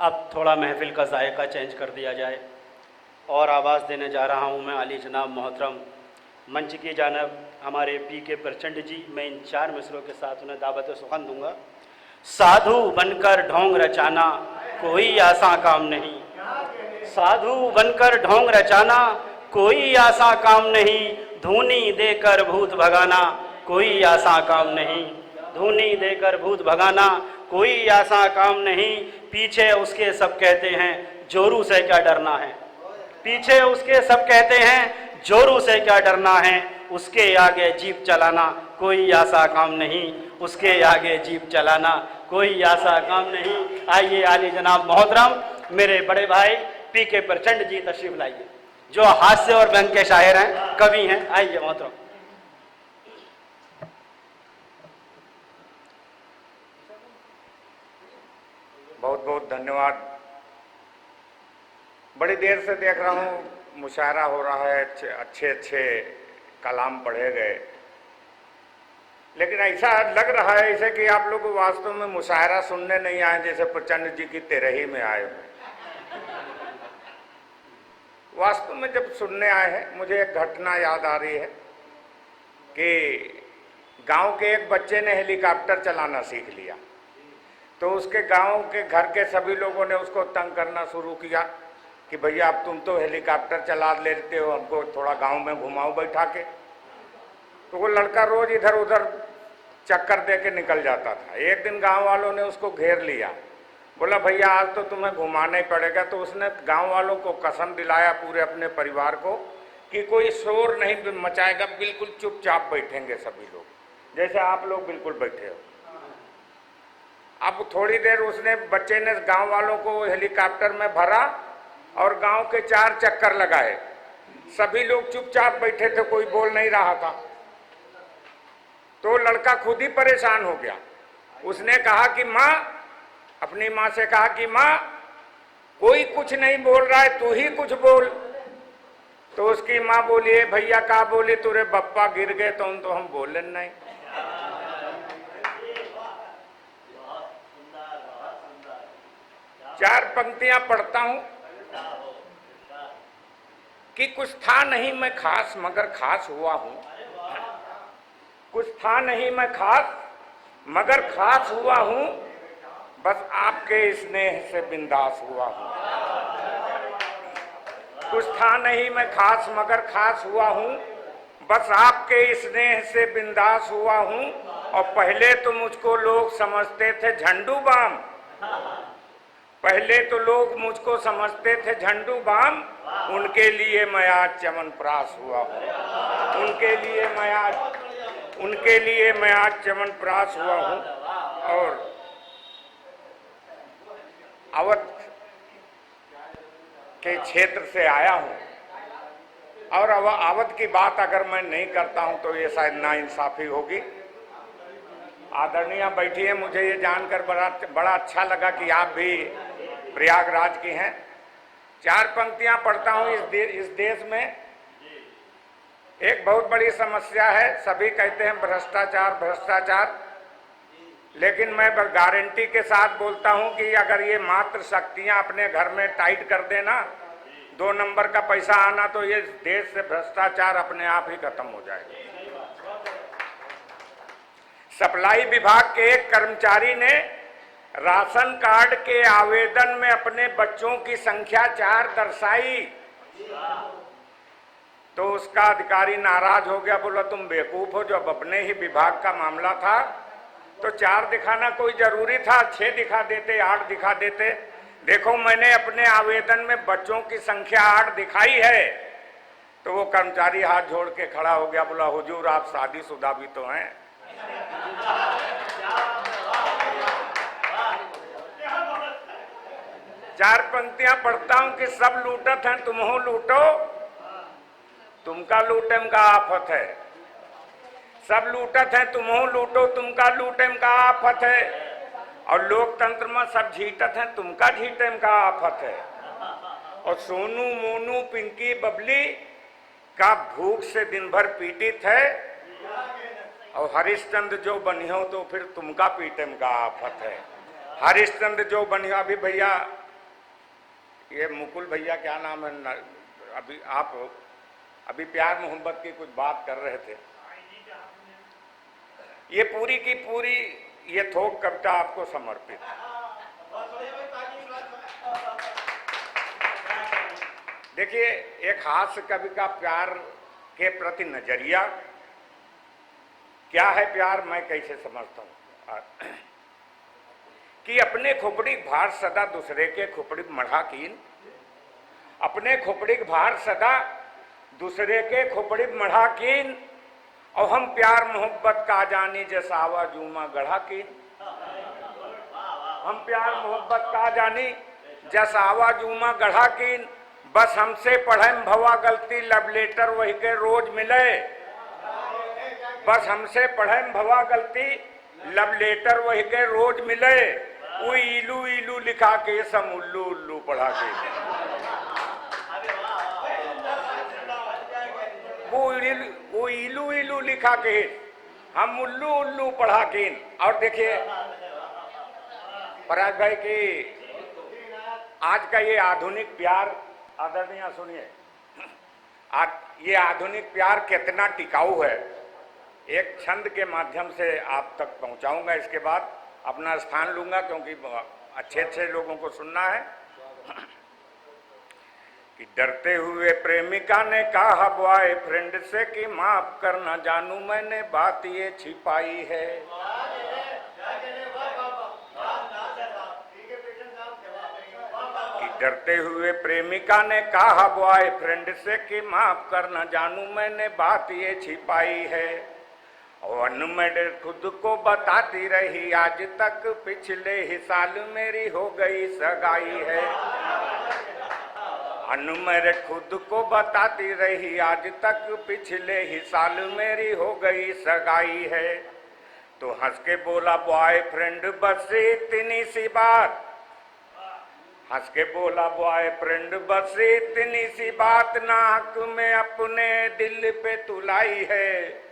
अब थोड़ा महफिल का जायका चेंज कर दिया जाए और आवाज़ देने जा रहा हूँ मैं आली जनाब मोहतरम मंच की जानब हमारे पी के प्रचंड जी। मैं इन 4 मिसरों के साथ उन्हें दावत सुखन दूंगा। साधु बनकर ढोंग रचाना कोई आसान काम नहीं, साधु बनकर ढोंग रचाना कोई आसान काम नहीं, धूनी देकर भूत भगाना कोई आसान काम नहीं, धूनी देकर भूत भगाना कोई आसान काम नहीं। पीछे उसके सब कहते हैं जोरू से क्या डरना है, पीछे उसके सब कहते हैं जोरू से क्या डरना है, उसके आगे जीप चलाना कोई आसान काम नहीं, उसके आगे जीप चलाना कोई आसान काम नहीं। आइए आली जनाब मोहतरम मेरे बड़े भाई पी के प्रचंड जी तशरीफ लाइए, जो हास्य और व्यंग के शायर हैं, कवि हैं। आइए मोहतरम। बहुत बहुत धन्यवाद। बड़ी देर से देख रहा हूँ मुशायरा हो रहा है, अच्छे अच्छे कलाम पढ़े गए, लेकिन ऐसा लग रहा है जैसे कि आप लोग वास्तव में मुशायरा सुनने नहीं आए, जैसे प्रचंड जी की तेरही में आए हुए। वास्तव में जब सुनने आए हैं, मुझे एक घटना याद आ रही है कि गांव के एक बच्चे ने हेलीकॉप्टर चलाना सीख लिया, तो उसके गांव के घर के सभी लोगों ने उसको तंग करना शुरू किया कि भैया अब तुम तो हेलीकॉप्टर चला लेते हो, हमको थोड़ा गांव में घुमाओ बैठा के। तो वो लड़का रोज इधर उधर चक्कर दे के निकल जाता था। एक दिन गांव वालों ने उसको घेर लिया, बोला भैया आज तो तुम्हें घुमाना ही पड़ेगा। तो उसने गांव वालों को कसम दिलाया, पूरे अपने परिवार को, कि कोई शोर नहीं मचाएगा, बिल्कुल चुपचाप बैठेंगे सभी लोग, जैसे आप लोग बिल्कुल बैठे हो। अब थोड़ी देर उसने बच्चे ने गांव वालों को हेलीकॉप्टर में भरा और गांव के 4 चक्कर लगाए। सभी लोग चुपचाप बैठे थे, कोई बोल नहीं रहा था। तो लड़का खुद ही परेशान हो गया। उसने कहा कि माँ, अपनी माँ से कहा कि माँ कोई कुछ नहीं बोल रहा है, तू ही कुछ बोल। तो उसकी माँ बोली भैया का बोली, तुरे बप्पा गिर गए तो हम बोले नहीं। चार पंक्तियां पढ़ता हूं कि कुछ था नहीं मैं खास मगर खास हुआ हूं, कुछ था नहीं मैं खास मगर खास हुआ हूं, बस आपके स्नेह से बिंदास हुआ हूं। कुछ था नहीं मैं खास मगर खास हुआ हूं, बस आपके स्नेह से बिंदास हुआ हूं। और पहले तो मुझको लोग समझते थे झंडू बाम, पहले तो लोग मुझको समझते थे झंडू बाम, उनके लिए मैं आज चमनप्राश हुआ हूँ, उनके लिए मैं आज चमनप्राश हुआ हूँ। और अवध के क्षेत्र से आया हूँ, और अवध की बात अगर मैं नहीं करता हूँ तो ये शायद नाइंसाफी होगी। आदरणीय बैठी है, मुझे ये जानकर बड़ा अच्छा लगा कि आप भी प्रयागराज की हैं। 4 पंक्तियां पढ़ता हूं। इस देश में एक बहुत बड़ी समस्या है, सभी कहते हैं भ्रष्टाचार भ्रष्टाचार, लेकिन मैं गारंटी के साथ बोलता हूं कि अगर ये मात्र शक्तियां अपने घर में टाइट कर देना, 2 नंबर का पैसा आना, तो ये देश से भ्रष्टाचार अपने आप ही खत्म हो जाएगा। सप्लाई विभाग के एक कर्मचारी ने राशन कार्ड के आवेदन में अपने बच्चों की संख्या 4 दर्शाई, तो उसका अधिकारी नाराज हो गया, बोला तुम बेवकूफ हो, जब अपने ही विभाग का मामला था तो 4 दिखाना कोई जरूरी था, 6 दिखा देते, 8 दिखा देते। देखो मैंने अपने आवेदन में बच्चों की संख्या 8 दिखाई है। तो वो कर्मचारी हाथ जोड़ के खड़ा हो गया, बोला हुजूर आप शादीशुदा भी तो हैं। चार पंक्तियां पढ़ता हूं कि सब लूटत हैं तुमहो लूटो, तुमका लूटेम का आफत है। सब लूटत हैं तुमहो लूटो, तुमका लूटेम का आफत है। और लोकतंत्र में सब झीटत हैं, तुमका झीटेम का आफत है। और सोनू मोनू पिंकी बबली का भूख से दिन भर पीड़ित है, और हरिश्चंद्र जो बनियो तो फिर तुमका पीटेम का आफत है। हरिश्चंद्र जो बनियो, अभी भैया ये मुकुल भैया क्या नाम है अभी आप अभी प्यार मोहब्बत की कुछ बात कर रहे थे। ये पूरी की पूरी ये थोक कविता आपको समर्पित है। देखिए, एक हास्य कवि का प्यार के प्रति नजरिया क्या है, प्यार मैं कैसे समझता हूं कि अपने खोपड़ी भार सदा दूसरे के खोपड़ी मढ़ा कीन, अपने खोपड़ी भार सदा दूसरे के खोपड़ी मढ़ा कीन, और हम प्यार मोहब्बत का जानी जैसा आवा जूमा गढ़ा कीन। हम प्यार मोहब्बत का जानी जैसा आवा जूमा गढ़ा कीन, बस हमसे पढ़े भवा गलती लब लेटर वही के रोज मिले। बस हमसे पढ़े भवा गलती लब लेटर वही के रोज मिले, वो इलू इलू लिखा के सम उल्लू उल्लू पढ़ा के, वो इलू इलू लिखा के हम उल्लू उल्लू पढ़ा के। और देखिए पराग भाई की आज का ये आधुनिक प्यार, आदरणीय सुनिए, आज ये आधुनिक प्यार कितना टिकाऊ है, एक छंद के माध्यम से आप तक पहुंचाऊंगा। इसके बाद अपना स्थान लूंगा क्योंकि अच्छे अच्छे लोगों को सुनना है। कि डरते हुए प्रेमिका ने कहा बॉयफ्रेंड से कि माफ करना जानू मैंने बात ये छिपाई है। कि डरते हुए प्रेमिका ने कहा बॉयफ्रेंड से कि माफ करना जानू मैंने बात ये छिपाई है, और अनमेड खुद को बताती रही आज तक पिछले ही साल मेरी हो गई सगाई है। अनमेड खुद को बताती रही आज तक पिछले ही साल मेरी हो गई सगाई है। तो हंस के बोला बॉयफ्रेंड बस इतनी सी बात, हंस के बोला बॉयफ्रेंड बस इतनी सी बात नाक में अपने दिल पे तुलाई है,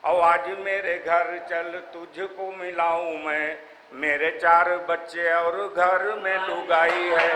और आज मेरे घर चल तुझको मिलाऊं मैं, मेरे 4 बच्चे और घर में लुगाई है।